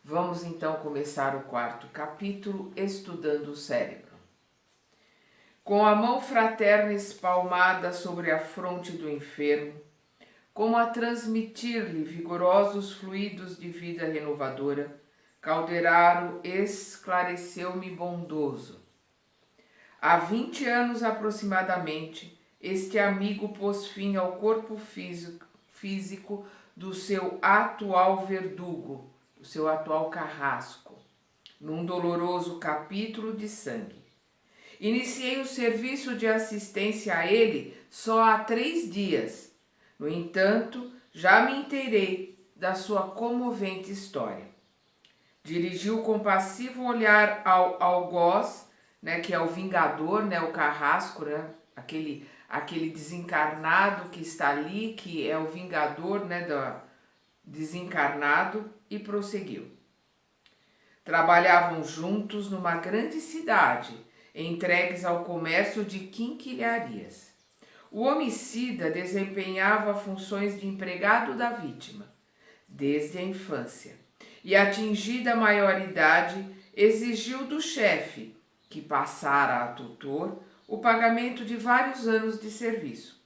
Vamos então começar o quarto capítulo, estudando o cérebro. Com a mão fraterna espalmada sobre a fronte do enfermo, como a transmitir-lhe vigorosos fluidos de vida renovadora, Calderaro esclareceu-me bondoso. Há 20 anos aproximadamente, este amigo pôs fim ao corpo físico do seu atual verdugo, do seu atual carrasco, num doloroso capítulo de sangue. Iniciei o serviço de assistência a ele só há 3 dias. No entanto, já me inteirei da sua comovente história. Dirigiu compassivo olhar ao algoz, né, que é o vingador, né, o carrasco, né, aquele desencarnado que está ali, que é o vingador, né, do desencarnado, e prosseguiu. Trabalhavam juntos numa grande cidade, entregues ao comércio de quinquilharias. O homicida desempenhava funções de empregado da vítima, desde a infância, e atingida a maioridade, exigiu do chefe, que passara a tutor, o pagamento de vários anos de serviço.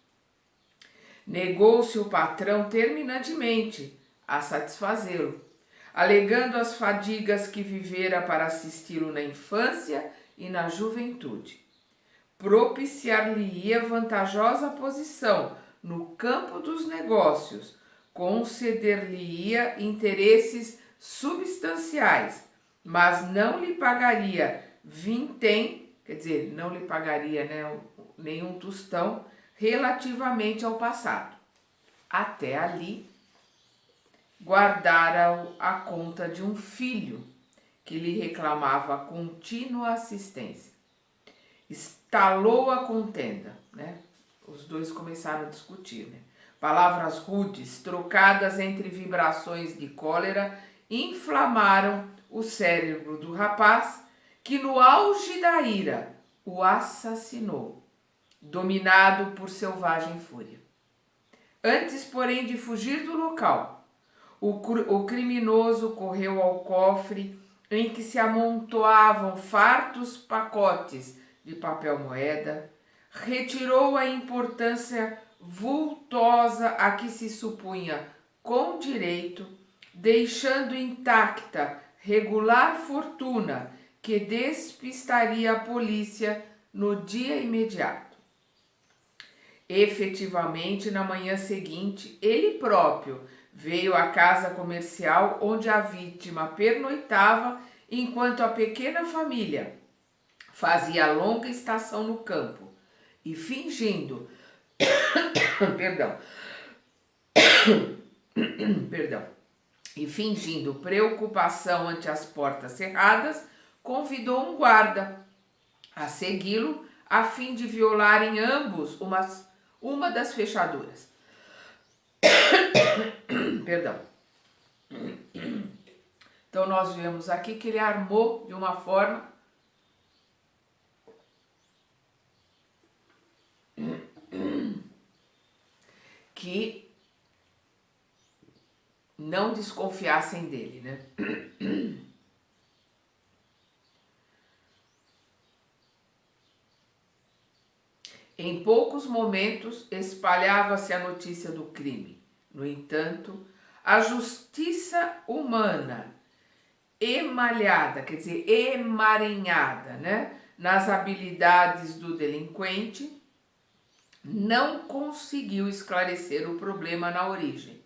Negou-se o patrão terminantemente a satisfazê-lo, alegando as fadigas que vivera para assisti-lo na infância e na juventude. Propiciar-lhe-ia vantajosa posição no campo dos negócios, conceder-lhe-ia interesses substanciais, mas não lhe pagaria vintém, quer dizer, não lhe pagaria, né, nenhum tostão relativamente ao passado. Até ali, guardara a conta de um filho que lhe reclamava contínua assistência. Estalou a contenda, né? Os dois começaram a discutir, né? Palavras rudes, trocadas entre vibrações de cólera, inflamaram o cérebro do rapaz, que no auge da ira o assassinou, dominado por selvagem fúria. Antes, porém, de fugir do local, o criminoso correu ao cofre em que se amontoavam fartos pacotes de papel moeda, retirou a importância vultosa a que se supunha com direito, deixando intacta regular fortuna que despistaria a polícia no dia imediato. Efetivamente, na manhã seguinte, ele próprio veio à casa comercial onde a vítima pernoitava enquanto a pequena família fazia longa estação no campo e fingindo e fingindo preocupação ante as portas cerradas, convidou um guarda a segui-lo a fim de violarem ambos uma das fechaduras. Então nós vemos aqui que ele armou de uma forma que não desconfiassem dele, né? Em poucos momentos espalhava-se a notícia do crime. No entanto, a justiça humana, emalhada, quer dizer, emaranhada, né, nas habilidades do delinquente, não conseguiu esclarecer o problema na origem.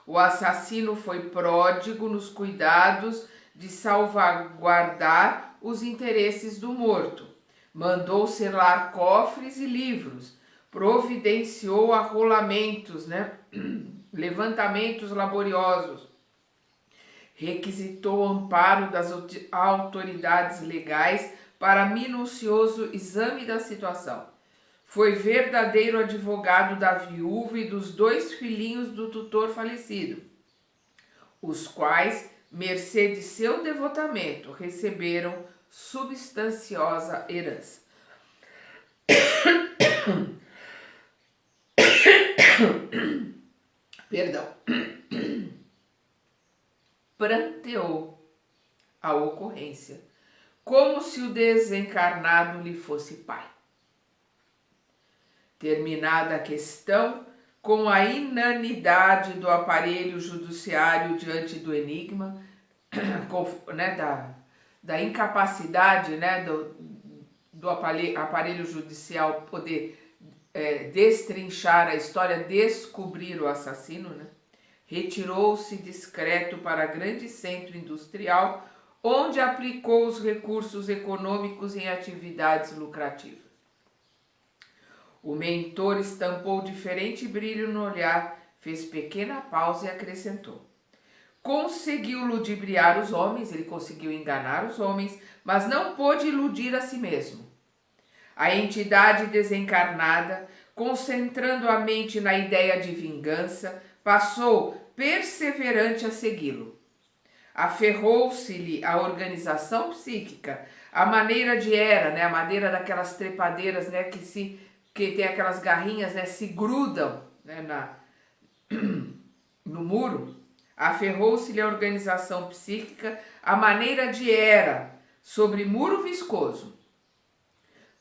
O assassino foi pródigo nos cuidados de salvaguardar os interesses do morto. Mandou selar cofres e livros, providenciou arrolamentos, né? Levantamentos laboriosos, requisitou amparo das autoridades legais para minucioso exame da situação. Foi verdadeiro advogado da viúva e dos 2 filhinhos do tutor falecido, os quais, mercê de seu devotamento, receberam substanciosa herança. Pranteou a ocorrência, como se o desencarnado lhe fosse pai. Terminada a questão, com a inanidade do aparelho judiciário diante do enigma, né, da incapacidade, né, do aparelho judicial poder destrinchar a história, descobrir o assassino, né, retirou-se discreto para grande centro industrial, onde aplicou os recursos econômicos em atividades lucrativas. O mentor estampou diferente brilho no olhar, fez pequena pausa e acrescentou: conseguiu ludibriar os homens, ele conseguiu enganar os homens, mas não pôde iludir a si mesmo. A entidade desencarnada, concentrando a mente na ideia de vingança, passou perseverante a segui-lo. Aferrou-se-lhe a organização psíquica, a maneira de Hera, né, a maneira daquelas trepadeiras, né, que tem aquelas garrinhas, né, se grudam, né, no muro. Aferrou-se-lhe a organização psíquica, a maneira de Hera, sobre muro viscoso.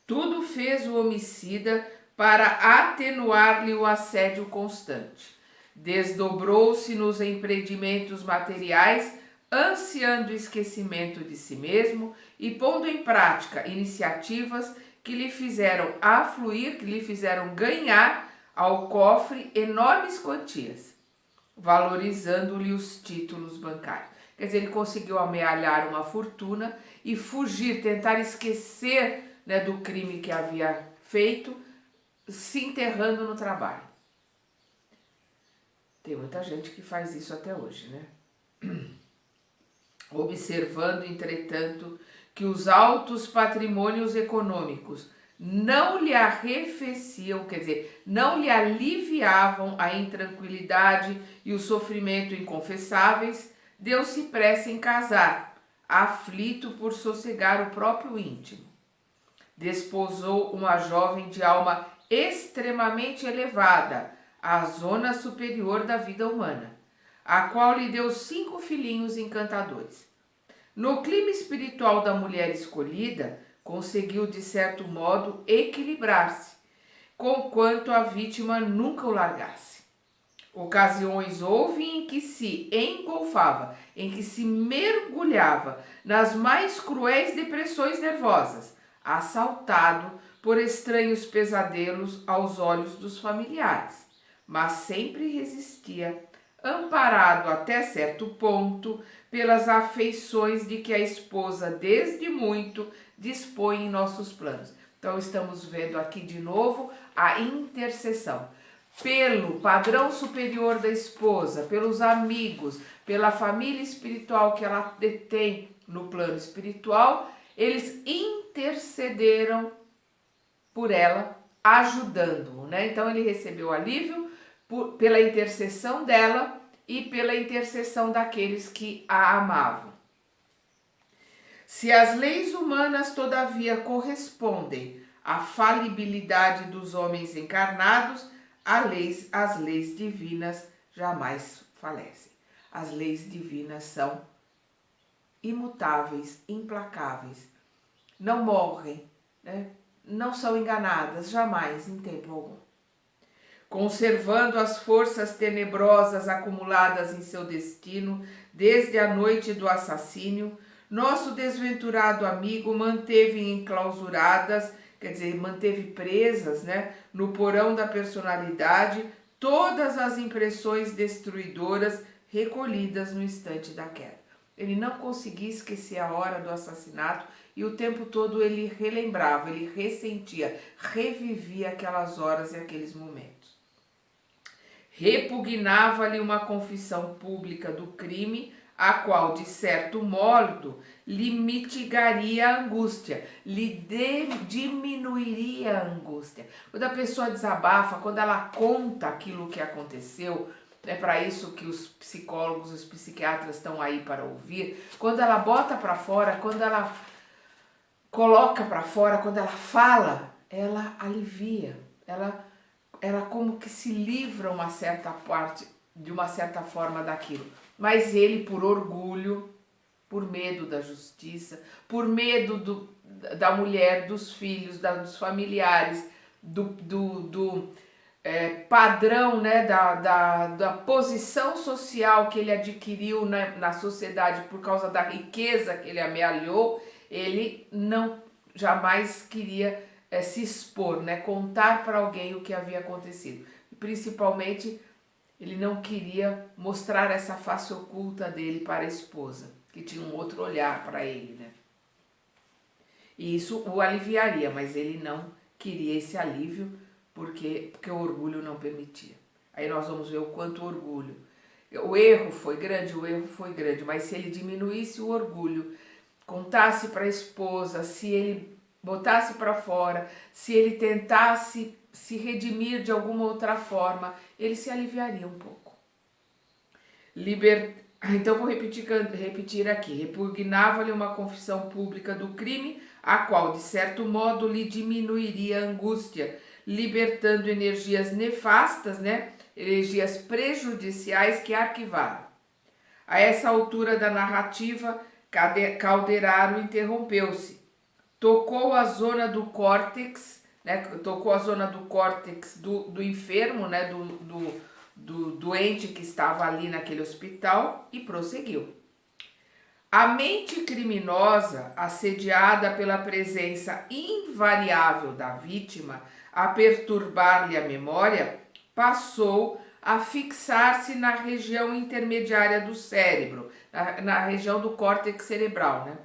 Tudo fez o homicida para atenuar-lhe o assédio constante. Desdobrou-se nos empreendimentos materiais, ansiando o esquecimento de si mesmo e pondo em prática iniciativas que lhe fizeram afluir, que lhe fizeram ganhar ao cofre enormes quantias, valorizando-lhe os títulos bancários. Quer dizer, ele conseguiu amealhar uma fortuna e fugir, tentar esquecer, né, do crime que havia feito, se enterrando no trabalho. Tem muita gente que faz isso até hoje, né? Observando, entretanto, que os altos patrimônios econômicos não lhe arrefeciam, quer dizer, não lhe aliviavam a intranquilidade e o sofrimento inconfessáveis, deu-se pressa em casar, aflito por sossegar o próprio íntimo. Desposou uma jovem de alma extremamente elevada, à zona superior da vida humana, a qual lhe deu 5 filhinhos encantadores. No clima espiritual da mulher escolhida, conseguiu de certo modo equilibrar-se, conquanto a vítima nunca o largasse. Ocasiões houve em que se engolfava, em que se mergulhava nas mais cruéis depressões nervosas, assaltado por estranhos pesadelos aos olhos dos familiares, mas sempre resistia, amparado até certo ponto pelas afeições de que a esposa desde muito dispõe em nossos planos. Então estamos vendo aqui de novo a intercessão. Pelo padrão superior da esposa, pelos amigos, pela família espiritual que ela detém no plano espiritual, eles intercederam por ela, ajudando-o, né? Então ele recebeu alívio pela intercessão dela e pela intercessão daqueles que a amavam. Se as leis humanas, todavia, correspondem à falibilidade dos homens encarnados, as leis divinas jamais falecem. As leis divinas são imutáveis, implacáveis, não morrem, né? Não são enganadas jamais, em tempo algum. Conservando as forças tenebrosas acumuladas em seu destino desde a noite do assassínio, nosso desventurado amigo manteve enclausuradas, quer dizer, manteve presas, né, no porão da personalidade, todas as impressões destruidoras recolhidas no instante da queda. Ele não conseguia esquecer a hora do assassinato e o tempo todo ele relembrava, ele ressentia, revivia aquelas horas e aqueles momentos. Repugnava-lhe uma confissão pública do crime, a qual, de certo modo, lhe mitigaria a angústia, lhe diminuiria a angústia. Quando a pessoa desabafa, quando ela conta aquilo que aconteceu, é para isso que os psicólogos, os psiquiatras estão aí para ouvir, quando ela bota para fora, quando ela coloca para fora, quando ela fala, ela alivia, ela como que se livra uma certa parte, de uma certa forma daquilo. Mas ele, por orgulho, por medo da justiça, por medo da mulher, dos filhos, dos familiares, do padrão, né, da posição social que ele adquiriu na sociedade por causa da riqueza que ele amealhou. Ele não jamais queria se expor, né, contar para alguém o que havia acontecido. Principalmente, ele não queria mostrar essa face oculta dele para a esposa, que tinha um outro olhar para ele, né? E isso o aliviaria, mas ele não queria esse alívio porque o orgulho não permitia. Aí nós vamos ver o quanto o orgulho. O erro foi grande, mas se ele diminuísse o orgulho, contasse para a esposa, se ele botasse para fora, se ele tentasse se redimir de alguma outra forma, ele se aliviaria um pouco. Então vou repetir aqui. Repugnava-lhe uma confissão pública do crime, a qual, de certo modo, lhe diminuiria a angústia, libertando energias nefastas, né? Energias prejudiciais que arquivaram. A essa altura da narrativa, Calderaro interrompeu-se. Tocou a zona do córtex, né? Tocou a zona do córtex do enfermo, né? Do doente que estava ali naquele hospital e prosseguiu. A mente criminosa, assediada pela presença invariável da vítima a perturbar-lhe a memória, passou a fixar-se na região intermediária do cérebro, na região do córtex cerebral, né?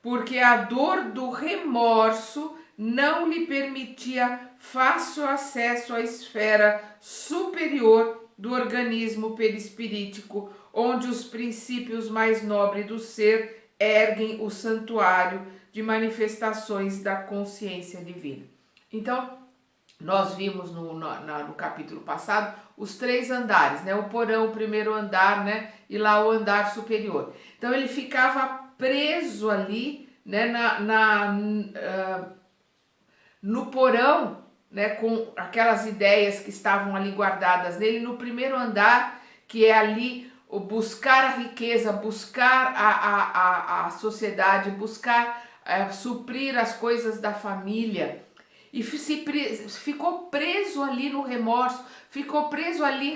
Porque a dor do remorso não lhe permitia fácil acesso à esfera superior do organismo perispirítico, onde os princípios mais nobres do ser erguem o santuário de manifestações da consciência divina. Então, nós vimos no capítulo passado os 3 andares, né? O porão, o primeiro andar, né? E lá o andar superior. Então, ele ficava preso ali, né? No porão, né? Com aquelas ideias que estavam ali guardadas nele, no primeiro andar, que é ali o buscar a riqueza, buscar a sociedade, buscar suprir as coisas da família. E ficou preso ali no remorso, ficou preso ali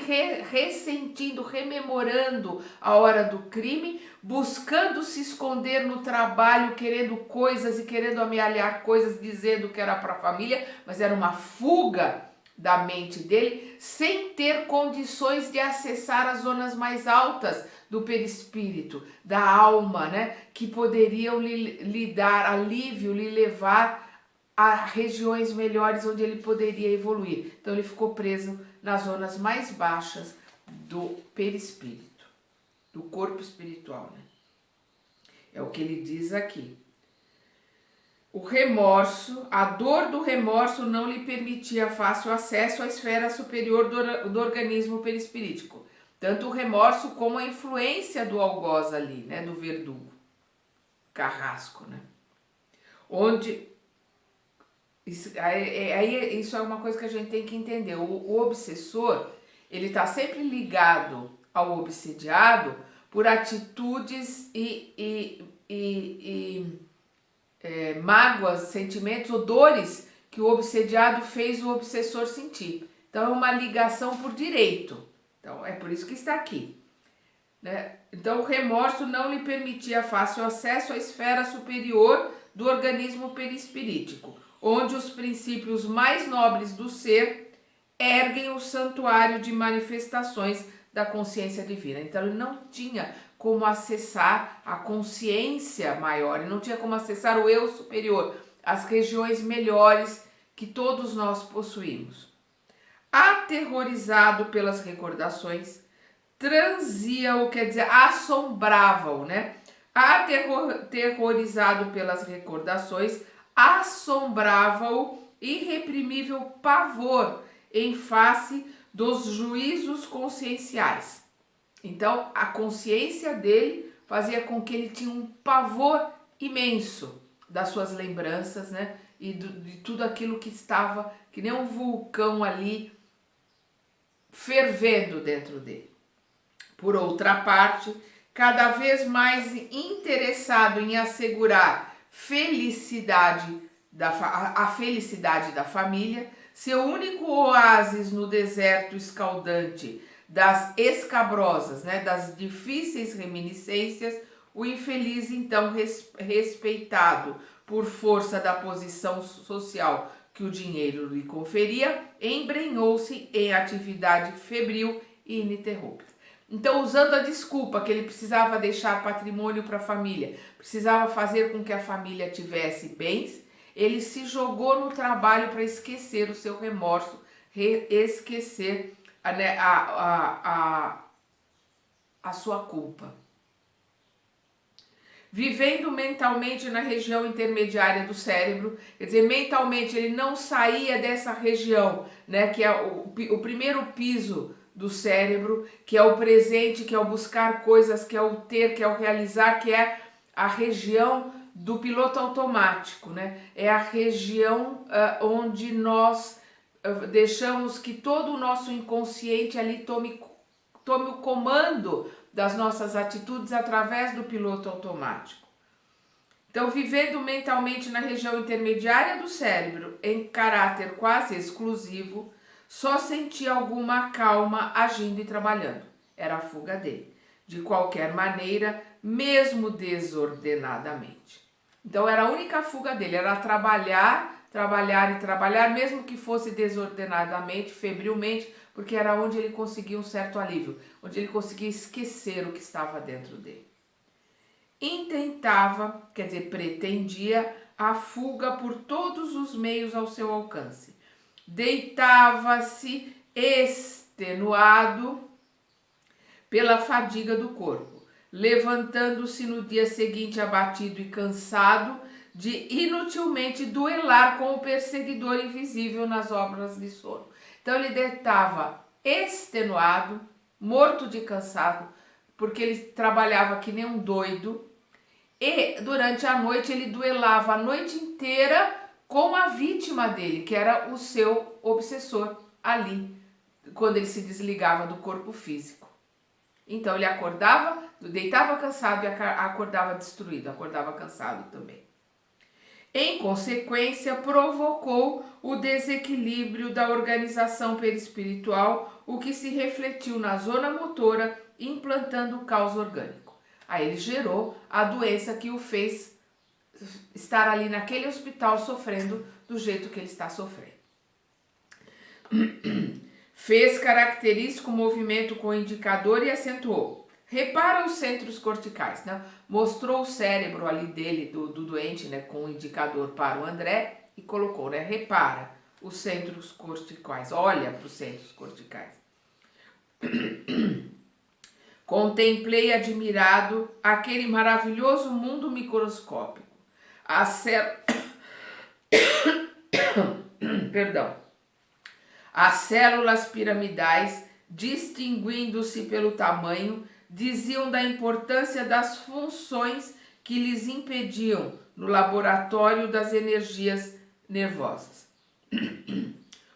ressentindo, rememorando a hora do crime, buscando se esconder no trabalho, querendo coisas e querendo amealhar coisas, dizendo que era para a família, mas era uma fuga da mente dele, sem ter condições de acessar as zonas mais altas do perispírito, da alma, né? Que poderiam lhe dar alívio, lhe levar a regiões melhores onde ele poderia evoluir. Então ele ficou preso nas zonas mais baixas do perispírito, do corpo espiritual, né? É o que ele diz aqui. O remorso, a dor do remorso não lhe permitia fácil acesso à esfera superior do organismo perispirítico. Tanto o remorso como a influência do algoz ali, né, do verdugo, carrasco, né? Onde isso é uma coisa que a gente tem que entender. O obsessor, ele está sempre ligado ao obsediado por atitudes mágoas, sentimentos ou dores que o obsediado fez o obsessor sentir. Então é uma ligação por direito. Então é por isso que está aqui, né? Então o remorso não lhe permitia fácil acesso à esfera superior do organismo perispirítico, onde os princípios mais nobres do ser erguem o santuário de manifestações da consciência divina. Então ele não tinha como acessar a consciência maior, ele não tinha como acessar o eu superior, as regiões melhores que todos nós possuímos. Aterrorizado pelas recordações, transia-o, quer dizer, assombrava-o, né? Aterrorizado pelas recordações, assombrava-o irreprimível pavor em face dos juízos conscienciais. Então, a consciência dele fazia com que ele tinha um pavor imenso das suas lembranças, né? E de tudo aquilo que estava, que nem um vulcão ali, fervendo dentro dele. Por outra parte, cada vez mais interessado em assegurar a felicidade da família, seu único oásis no deserto escaldante das escabrosas, né, das difíceis reminiscências, o infeliz então respeitado por força da posição social que o dinheiro lhe conferia, embrenhou-se em atividade febril e ininterrupta. Então, usando a desculpa que ele precisava deixar patrimônio para a família, precisava fazer com que a família tivesse bens, ele se jogou no trabalho para esquecer o seu remorso, esquecer a sua culpa. Vivendo mentalmente na região intermediária do cérebro, quer dizer, mentalmente ele não saía dessa região, né, que é o primeiro piso do cérebro, que é o presente, que é o buscar coisas, que é o ter, que é o realizar, que é a região do piloto automático, né? É a região onde nós deixamos que todo o nosso inconsciente ali tome o comando das nossas atitudes através do piloto automático. Então, vivendo mentalmente na região intermediária do cérebro, em caráter quase exclusivo, só sentia alguma calma agindo e trabalhando. Era a fuga dele. De qualquer maneira, mesmo desordenadamente. Então, era a única fuga dele, era trabalhar, trabalhar e trabalhar, mesmo que fosse desordenadamente, febrilmente, porque era onde ele conseguia um certo alívio, onde ele conseguia esquecer o que estava dentro dele. Intentava, quer dizer, pretendia a fuga por todos os meios ao seu alcance. Deitava-se extenuado pela fadiga do corpo, levantando-se no dia seguinte abatido e cansado de inutilmente duelar com o perseguidor invisível nas obras de sono. Então ele deitava extenuado, morto de cansado, porque ele trabalhava que nem um doido, e durante a noite ele duelava a noite inteira com a vítima dele, que era o seu obsessor ali, quando ele se desligava do corpo físico. Então ele acordava, deitava cansado e acordava destruído, acordava cansado também. Em consequência, provocou o desequilíbrio da organização perispiritual, o que se refletiu na zona motora, implantando o caos orgânico. Aí ele gerou a doença que o fez estar ali naquele hospital sofrendo do jeito que ele está sofrendo. Fez característico movimento com o indicador e acentuou. Repara os centros corticais, né? Mostrou o cérebro ali dele, do doente, né, com o indicador para o André e colocou, né? Repara os centros corticais, olha para os centros corticais. Contemplei admirado aquele maravilhoso mundo microscópico. As células piramidais, distinguindo-se pelo tamanho, diziam da importância das funções que lhes impediam no laboratório das energias nervosas.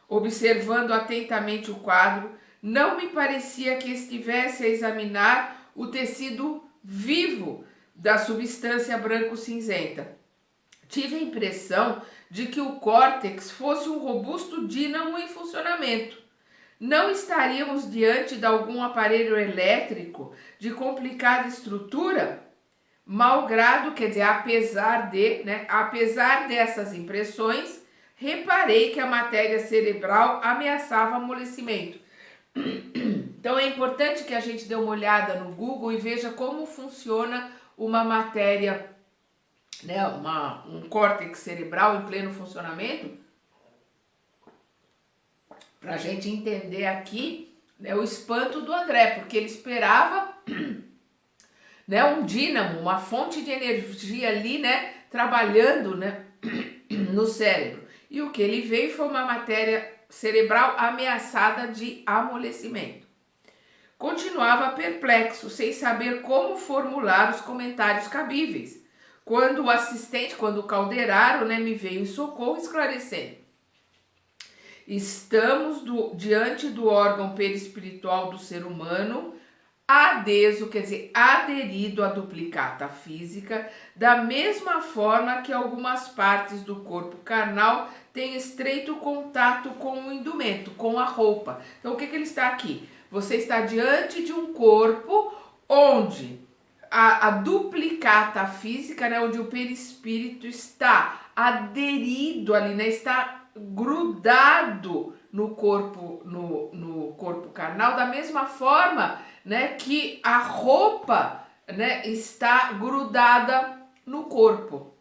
Observando atentamente o quadro, não me parecia que estivesse a examinar o tecido vivo da substância branco-cinzenta. Tive a impressão de que o córtex fosse um robusto dínamo em funcionamento. Não estaríamos diante de algum aparelho elétrico de complicada estrutura? Malgrado, quer dizer, apesar dessas impressões, reparei que a matéria cerebral ameaçava amolecimento. Então é importante que a gente dê uma olhada no Google e veja como funciona uma matéria, né, um córtex cerebral em pleno funcionamento, para a gente entender aqui, né, o espanto do André, porque ele esperava, né, um dínamo, uma fonte de energia ali, né, trabalhando, né, no cérebro. E o que ele veio foi uma matéria cerebral ameaçada de amolecimento. Continuava perplexo, sem saber como formular os comentários cabíveis, quando o Calderaro, né, me veio em socorro esclarecendo. Estamos diante do órgão perispiritual do ser humano, adeso, quer dizer, aderido à duplicata física, da mesma forma que algumas partes do corpo carnal têm estreito contato com o indumento, com a roupa. Então, o que ele está aqui? Você está diante de um corpo onde a duplicata física, né, onde o perispírito está aderido ali, né, está grudado no corpo, no corpo carnal, da mesma forma, né, que a roupa, né, está grudada no corpo.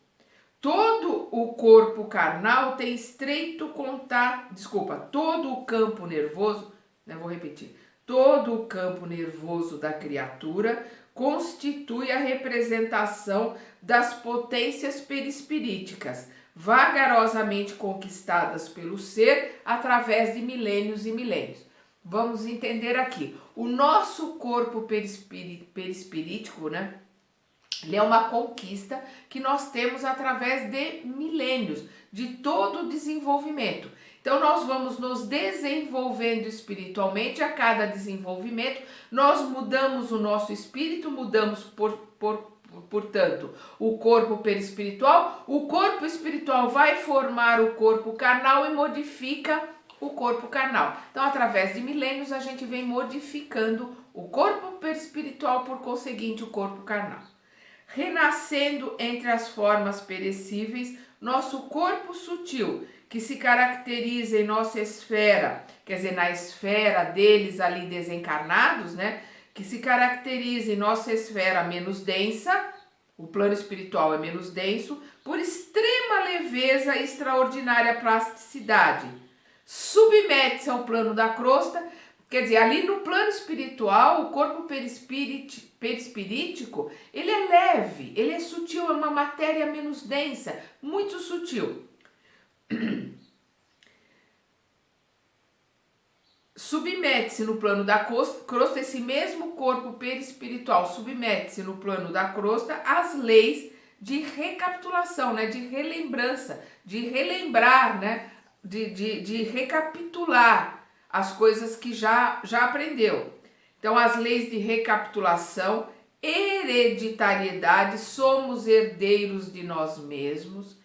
Todo o corpo carnal tem estreito contato, todo o campo nervoso, né, vou repetir, todo o campo nervoso da criatura constitui a representação das potências perispiríticas, vagarosamente conquistadas pelo ser através de milênios e milênios. Vamos entender aqui. O nosso corpo perispirítico, né? Ele é uma conquista que nós temos através de milênios, de todo o desenvolvimento. Então, nós vamos nos desenvolvendo espiritualmente. A cada desenvolvimento, nós mudamos o nosso espírito, mudamos, portanto, o corpo perispiritual. O corpo espiritual vai formar o corpo carnal e modifica o corpo carnal. Então, através de milênios, a gente vem modificando o corpo perispiritual, por conseguinte, o corpo carnal. Renascendo entre as formas perecíveis, nosso corpo sutil, que se caracteriza em nossa esfera, quer dizer, na esfera deles ali desencarnados, né? Que se caracteriza em nossa esfera menos densa, o plano espiritual é menos denso, por extrema leveza e extraordinária plasticidade. Submete-se ao plano da crosta, quer dizer, ali no plano espiritual, o corpo perispirítico, ele é leve, ele é sutil, é uma matéria menos densa, muito sutil. Submete-se no plano da crosta, esse mesmo corpo perispiritual submete-se no plano da crosta às leis de recapitulação, né, de relembrança, de relembrar, né, de recapitular as coisas que já aprendeu. Então, as leis de recapitulação, hereditariedade, somos herdeiros de nós mesmos,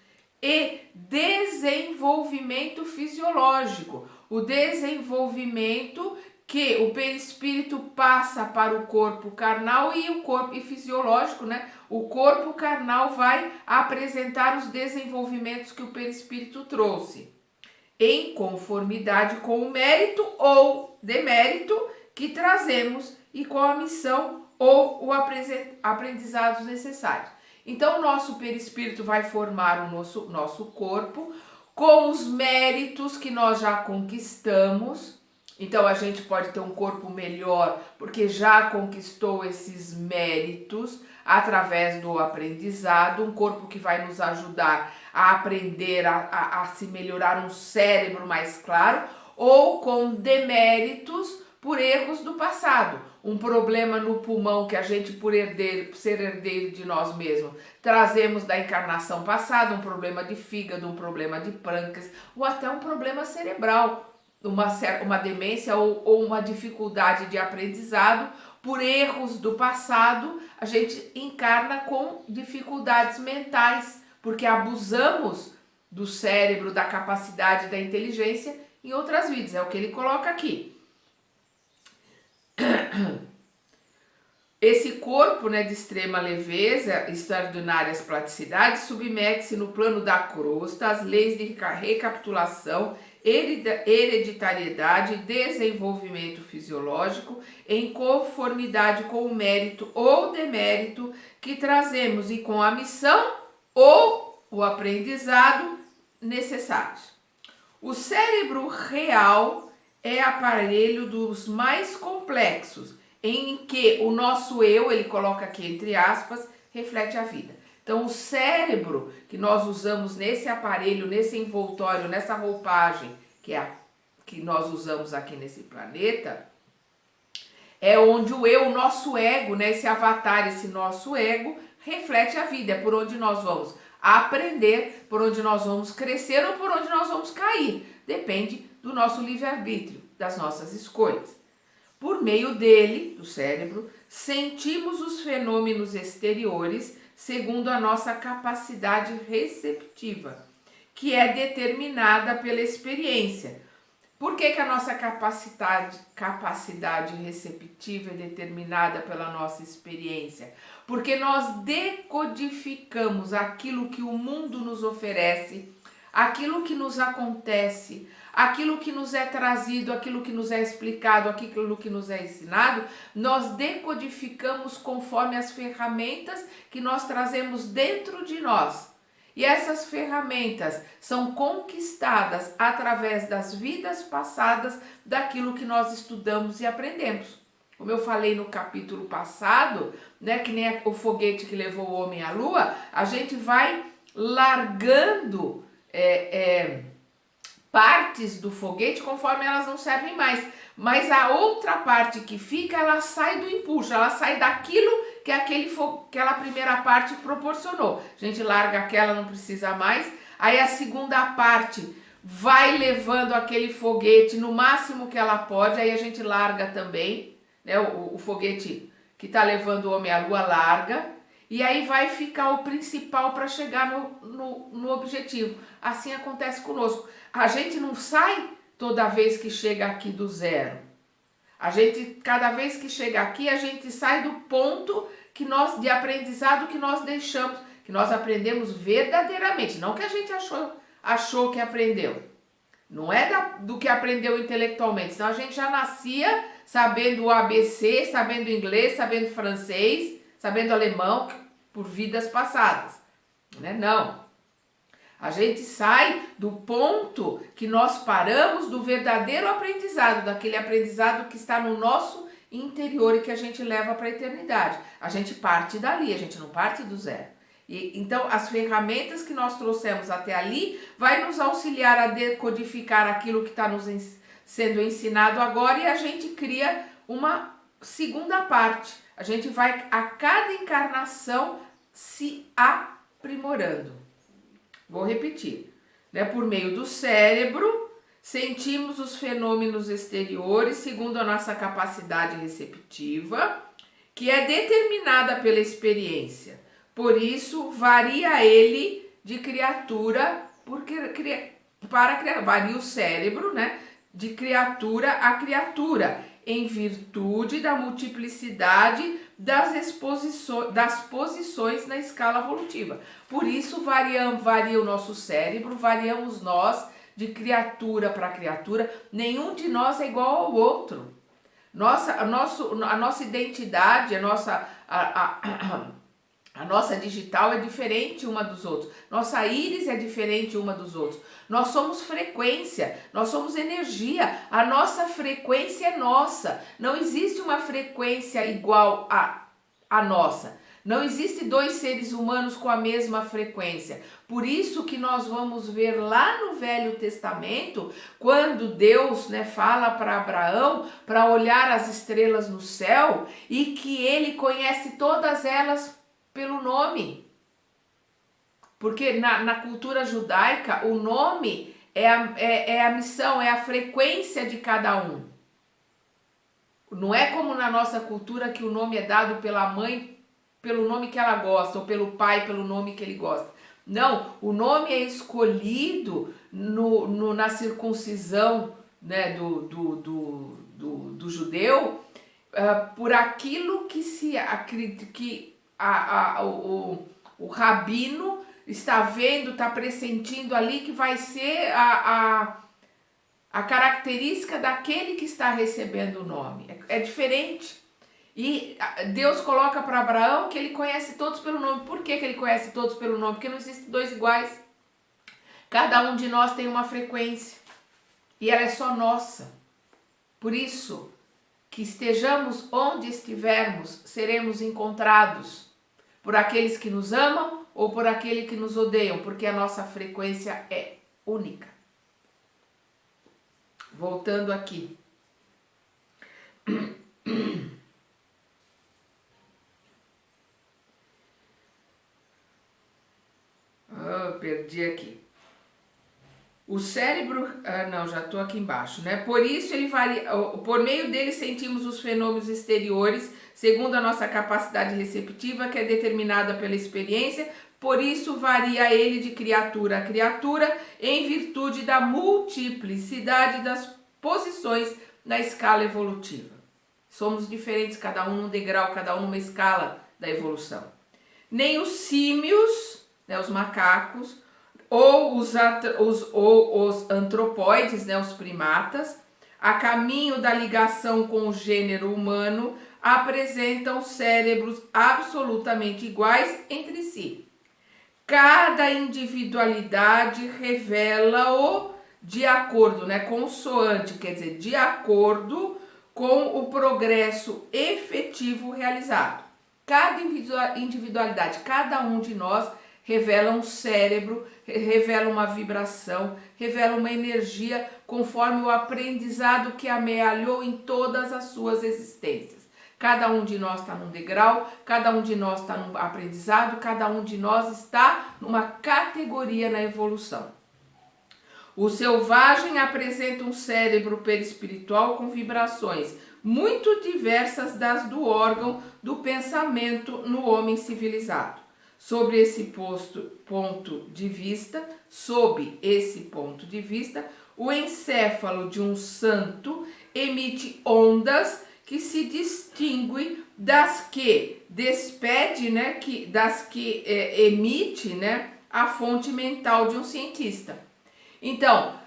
e desenvolvimento fisiológico, o desenvolvimento que o perispírito passa para o corpo carnal e o corpo fisiológico, né? O corpo carnal vai apresentar os desenvolvimentos que o perispírito trouxe, em conformidade com o mérito ou demérito que trazemos e com a missão ou o aprendizados necessários. Então, o nosso perispírito vai formar o nosso corpo com os méritos que nós já conquistamos. Então, a gente pode ter um corpo melhor porque já conquistou esses méritos através do aprendizado, um corpo que vai nos ajudar a aprender, a se melhorar, um cérebro mais claro, ou com deméritos por erros do passado. Um problema no pulmão que a gente, por ser herdeiro de nós mesmos, trazemos da encarnação passada, um problema de fígado, um problema de pâncreas, ou até um problema cerebral, uma demência ou uma dificuldade de aprendizado. Por erros do passado, a gente encarna com dificuldades mentais, porque abusamos do cérebro, da capacidade, da inteligência em outras vidas. É o que ele coloca aqui. Esse corpo, né, de extrema leveza, extraordinárias praticidades, submete-se no plano da crosta às leis de recapitulação, hereditariedade, desenvolvimento fisiológico, em conformidade com o mérito ou demérito que trazemos e com a missão ou o aprendizado necessários. O cérebro real é aparelho dos mais complexos, em que o nosso eu, ele coloca aqui entre aspas, reflete a vida. Então, o cérebro que nós usamos nesse aparelho, nesse envoltório, nessa roupagem que nós usamos aqui nesse planeta, é onde o eu, o nosso ego, né, esse avatar, esse nosso ego, reflete a vida. É por onde nós vamos aprender, por onde nós vamos crescer ou por onde nós vamos cair. Depende do nosso livre-arbítrio, das nossas escolhas. Por meio dele, do cérebro, sentimos os fenômenos exteriores segundo a nossa capacidade receptiva, que é determinada pela experiência. Por que a nossa capacidade receptiva é determinada pela nossa experiência? Porque nós decodificamos aquilo que o mundo nos oferece, aquilo que nos acontece, aquilo que nos é trazido, aquilo que nos é explicado, aquilo que nos é ensinado, nós decodificamos conforme as ferramentas que nós trazemos dentro de nós. E essas ferramentas são conquistadas através das vidas passadas daquilo que nós estudamos e aprendemos. Como eu falei no capítulo passado, né, que nem o foguete que levou o homem à lua, a gente vai largando partes do foguete conforme elas não servem mais. Mas a outra parte que fica, ela sai do empuxo, ela sai daquilo que aquela primeira parte proporcionou. A gente larga aquela, não precisa mais. Aí a segunda parte vai levando aquele foguete no máximo que ela pode, aí a gente larga também, né? O foguete que está levando o homem à lua larga, e aí vai ficar o principal para chegar no objetivo. Assim acontece conosco. A gente não sai toda vez que chega aqui do zero. Cada vez que chega aqui, a gente sai do ponto de aprendizado que nós deixamos, que nós aprendemos verdadeiramente, não que a gente achou que aprendeu. Não é do que aprendeu intelectualmente, senão a gente já nascia sabendo o ABC, sabendo inglês, sabendo francês, sabendo alemão, por vidas passadas. Né? Não. A gente sai do ponto que nós paramos do verdadeiro aprendizado, daquele aprendizado que está no nosso interior e que a gente leva para a eternidade. A gente parte dali, a gente não parte do zero. Então, as ferramentas que nós trouxemos até ali vai nos auxiliar a decodificar aquilo que está nos sendo ensinado agora, e a gente cria uma segunda parte. A gente vai a cada encarnação se aprimorando. Vou repetir, né? Por meio do cérebro, sentimos os fenômenos exteriores segundo a nossa capacidade receptiva, que é determinada pela experiência. Por isso, varia ele de criatura para criatura. Varia o cérebro, né? De criatura a criatura, em virtude da multiplicidade das posições na escala evolutiva. Por isso varia o nosso cérebro, variamos nós de criatura para criatura. Nenhum de nós é igual ao outro. A nossa identidade, a nossa digital é diferente uma dos outros. Nossa íris é diferente uma dos outros. Nós somos frequência, nós somos energia. A nossa frequência é nossa. Não existe uma frequência igual à nossa. Não existe dois seres humanos com a mesma frequência. Por isso que nós vamos ver lá no Velho Testamento, quando Deus, né, fala para Abraão para olhar as estrelas no céu e que ele conhece todas elas pelo nome. Porque na cultura judaica, o nome é a missão, é a frequência de cada um. Não é como na nossa cultura que o nome é dado pela mãe pelo nome que ela gosta, ou pelo pai pelo nome que ele gosta. Não, o nome é escolhido na circuncisão, né, do judeu, por aquilo que o rabino está vendo, está pressentindo ali que vai ser a característica daquele que está recebendo o nome. É diferente. E Deus coloca para Abraão que ele conhece todos pelo nome. Por que ele conhece todos pelo nome? Porque não existem dois iguais. Cada um de nós tem uma frequência e ela é só nossa. Por isso, que estejamos onde estivermos, seremos encontrados por aqueles que nos amam ou por aqueles que nos odeiam, porque a nossa frequência é única. Voltando aqui. Perdi aqui. O cérebro, não, já estou aqui embaixo, né? Por isso ele varia, por meio dele sentimos os fenômenos exteriores, segundo a nossa capacidade receptiva, que é determinada pela experiência. Por isso varia ele de criatura a criatura, em virtude da multiplicidade das posições na escala evolutiva. Somos diferentes, cada um num degrau, cada um numa escala da evolução. Nem os símios, né, os macacos, ou os antropóides, né, os primatas, a caminho da ligação com o gênero humano, apresentam cérebros absolutamente iguais entre si. Cada individualidade revela-o de acordo, né, consoante, quer dizer, de acordo com o progresso efetivo realizado. Cada individualidade, cada um de nós revela um cérebro, revela uma vibração, revela uma energia conforme o aprendizado que amealhou em todas as suas existências. Cada um de nós está num degrau, cada um de nós está num aprendizado, cada um de nós está numa categoria na evolução. O selvagem apresenta um cérebro perispiritual com vibrações muito diversas das do órgão do pensamento no homem civilizado. Sob esse ponto de vista, o encéfalo de um santo emite ondas que se distinguem das que despede, né, emite, né, a fonte mental de um cientista. Então,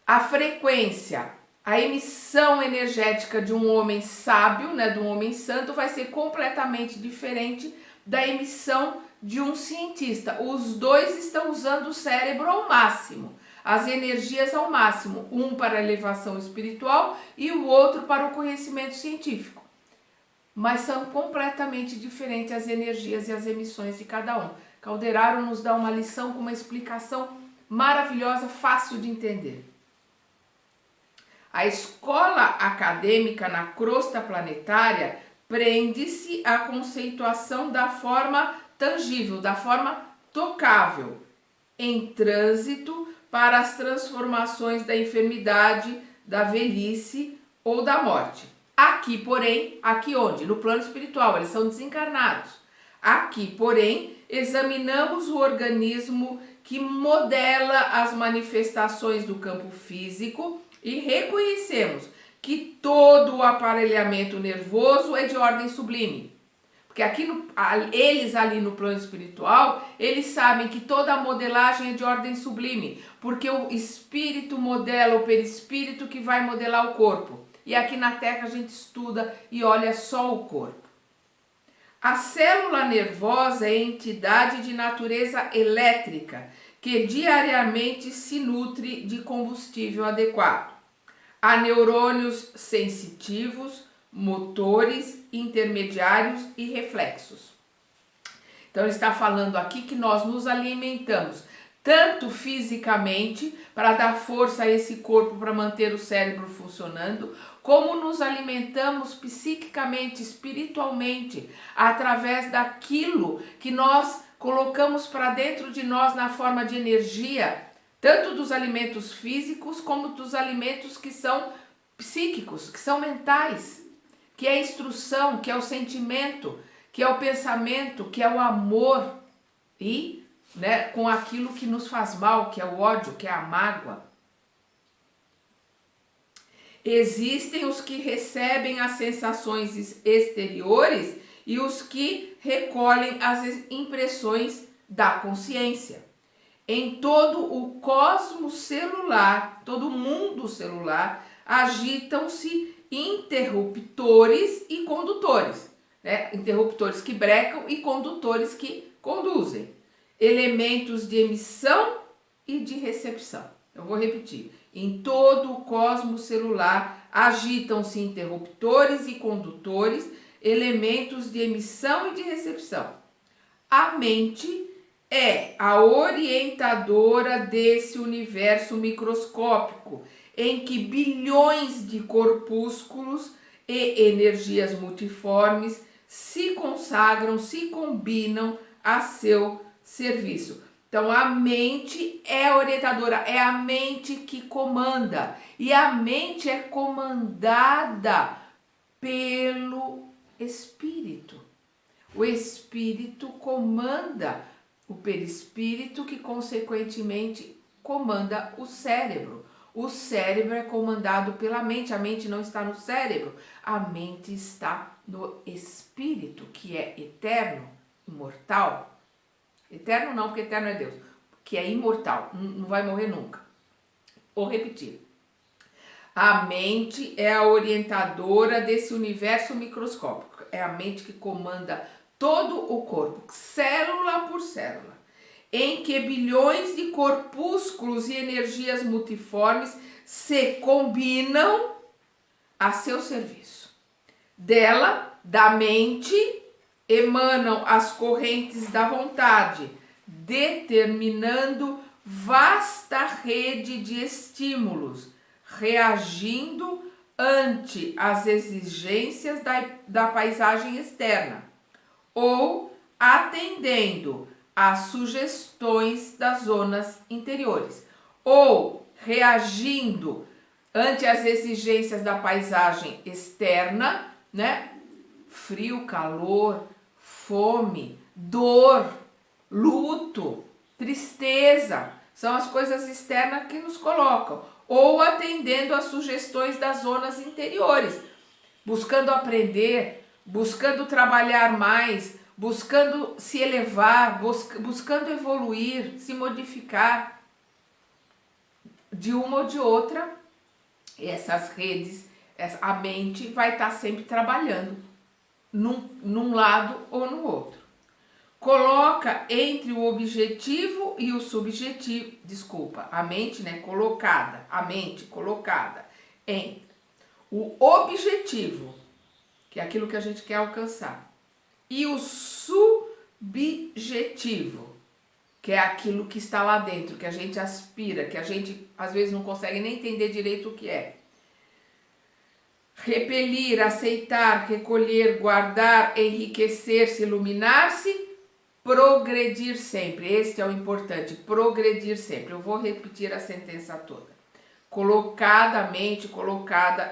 a frequência, a emissão energética de um homem sábio, né, de um homem santo, vai ser completamente diferente da emissão de um cientista. Os dois estão usando o cérebro ao máximo, as energias ao máximo, um para a elevação espiritual e o outro para o conhecimento científico. Mas são completamente diferentes as energias e as emissões de cada um. Calderaro nos dá uma lição com uma explicação maravilhosa, fácil de entender. A escola acadêmica na crosta planetária prende-se à conceituação da forma tangível, da forma tocável, em trânsito para as transformações da enfermidade, da velhice ou da morte. Aqui, porém, aqui onde? No plano espiritual, eles são desencarnados. Aqui, porém, examinamos o organismo que modela as manifestações do campo físico e reconhecemos que todo o aparelhamento nervoso é de ordem sublime. Porque eles ali no plano espiritual, eles sabem que toda a modelagem é de ordem sublime, porque o espírito modela o perispírito que vai modelar o corpo. E aqui na Terra a gente estuda e olha só o corpo. A célula nervosa é entidade de natureza elétrica, que diariamente se nutre de combustível adequado. Há neurônios sensitivos, motores, intermediários e reflexos. Então ele está falando aqui que nós nos alimentamos tanto fisicamente para dar força a esse corpo para manter o cérebro funcionando, como nos alimentamos psiquicamente, espiritualmente, através daquilo que nós colocamos para dentro de nós na forma de energia, tanto dos alimentos físicos como dos alimentos que são psíquicos, que são mentais, que é a instrução, que é o sentimento, que é o pensamento, que é o amor e, né, com aquilo que nos faz mal, que é o ódio, que é a mágoa. Existem os que recebem as sensações exteriores e os que recolhem as impressões da consciência. Em todo o cosmos celular, todo o mundo celular, agitam-se interruptores e condutores, né? Interruptores que brecam e condutores que conduzem. Elementos de emissão e de recepção. Eu vou repetir. Em todo o cosmos celular agitam-se interruptores e condutores, elementos de emissão e de recepção. A mente é a orientadora desse universo microscópico, em que bilhões de corpúsculos e energias multiformes se consagram, se combinam a seu serviço. Então, a mente é orientadora, é a mente que comanda. E a mente é comandada pelo Espírito. O Espírito comanda o perispírito, que consequentemente comanda o cérebro. O cérebro é comandado pela mente, a mente não está no cérebro, a mente está no Espírito, que é eterno, imortal. Eterno não, porque eterno é Deus, que é imortal, não vai morrer nunca. Vou repetir. A mente é a orientadora desse universo microscópico. É a mente que comanda todo o corpo, célula por célula, em que bilhões de corpúsculos e energias multiformes se combinam a seu serviço. Dela, da mente, emanam as correntes da vontade, determinando vasta rede de estímulos, reagindo ante as exigências da paisagem externa, ou atendendo às sugestões das zonas interiores, ou reagindo ante as exigências da paisagem externa, né? Frio, calor, fome, dor, luto, tristeza, são as coisas externas que nos colocam, ou atendendo às sugestões das zonas interiores, buscando aprender, buscando trabalhar mais, buscando se elevar, buscando evoluir, se modificar de uma ou de outra. Essas redes, a mente vai estar sempre trabalhando num lado ou no outro. Coloca entre o objetivo e o subjetivo, a mente, né, a mente colocada entre o objetivo, que é aquilo que a gente quer alcançar, e o subjetivo, que é aquilo que está lá dentro, que a gente aspira, que a gente às vezes não consegue nem entender direito o que é. Repelir, aceitar, recolher, guardar, enriquecer-se, iluminar-se, progredir sempre. Este é o importante, progredir sempre. Eu vou repetir a sentença toda. Colocada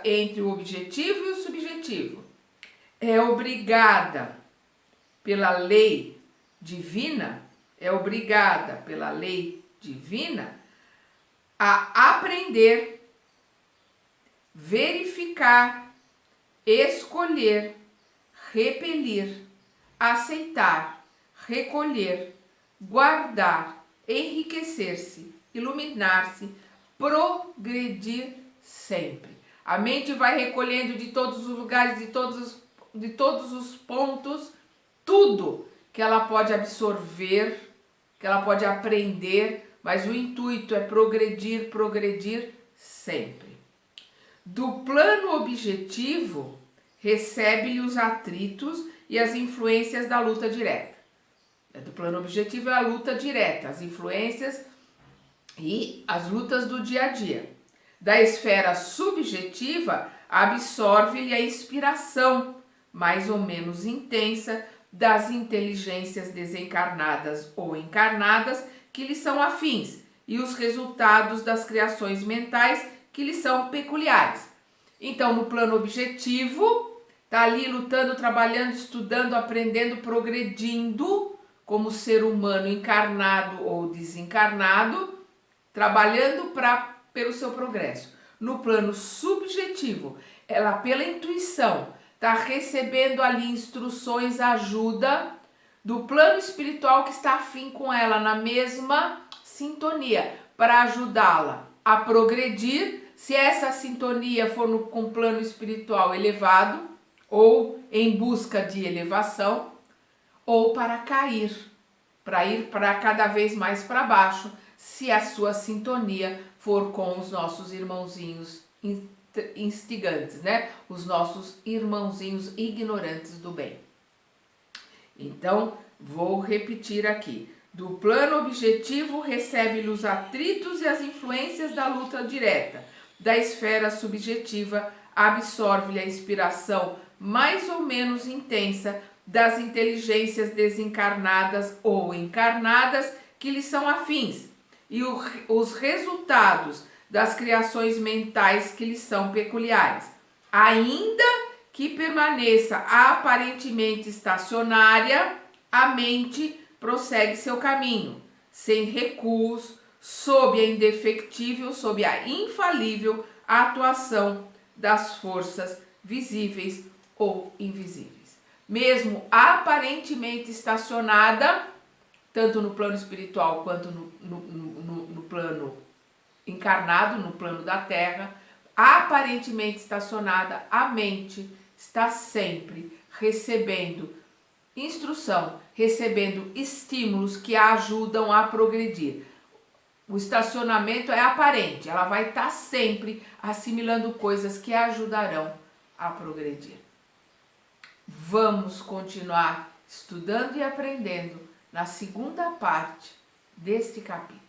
entre o objetivo e o subjetivo. É obrigada pela lei divina, a aprender, verificar, escolher, repelir, aceitar, recolher, guardar, enriquecer-se, iluminar-se, progredir sempre. A mente vai recolhendo de todos os lugares, de todos os pontos, tudo que ela pode absorver, que ela pode aprender, mas o intuito é progredir sempre. Do plano objetivo, recebe-lhe os atritos e as influências da luta direta. Do plano objetivo é a luta direta, as influências e as lutas do dia a dia. Da esfera subjetiva, absorve-lhe a inspiração, mais ou menos intensa, das inteligências desencarnadas ou encarnadas que lhe são afins e os resultados das criações mentais que lhe são peculiares. Então, no plano objetivo, está ali lutando, trabalhando, estudando, aprendendo, progredindo como ser humano encarnado ou desencarnado, trabalhando pelo seu progresso. No plano subjetivo, ela pela intuição está recebendo ali instruções, ajuda do plano espiritual que está afim com ela, na mesma sintonia, para ajudá-la a progredir, se essa sintonia for com o plano espiritual elevado, ou em busca de elevação, ou para cair, para ir para cada vez mais para baixo, se a sua sintonia for com os nossos irmãozinhos instigantes, né? Os nossos irmãozinhos ignorantes do bem. Então, vou repetir aqui. Do plano objetivo, recebe-lhe os atritos e as influências da luta direta. Da esfera subjetiva, absorve-lhe a inspiração mais ou menos intensa das inteligências desencarnadas ou encarnadas que lhes são afins e os resultados das criações mentais que lhes são peculiares, ainda que permaneça aparentemente estacionária, a mente prossegue seu caminho, sem recuos, sob a indefectível, sob a infalível atuação das forças visíveis ou invisíveis. Mesmo aparentemente estacionada, tanto no plano espiritual quanto no plano encarnado, no plano da Terra, aparentemente estacionada, a mente está sempre recebendo instrução, recebendo estímulos que a ajudam a progredir. O estacionamento é aparente, ela vai estar sempre assimilando coisas que a ajudarão a progredir. Vamos continuar estudando e aprendendo na segunda parte deste capítulo.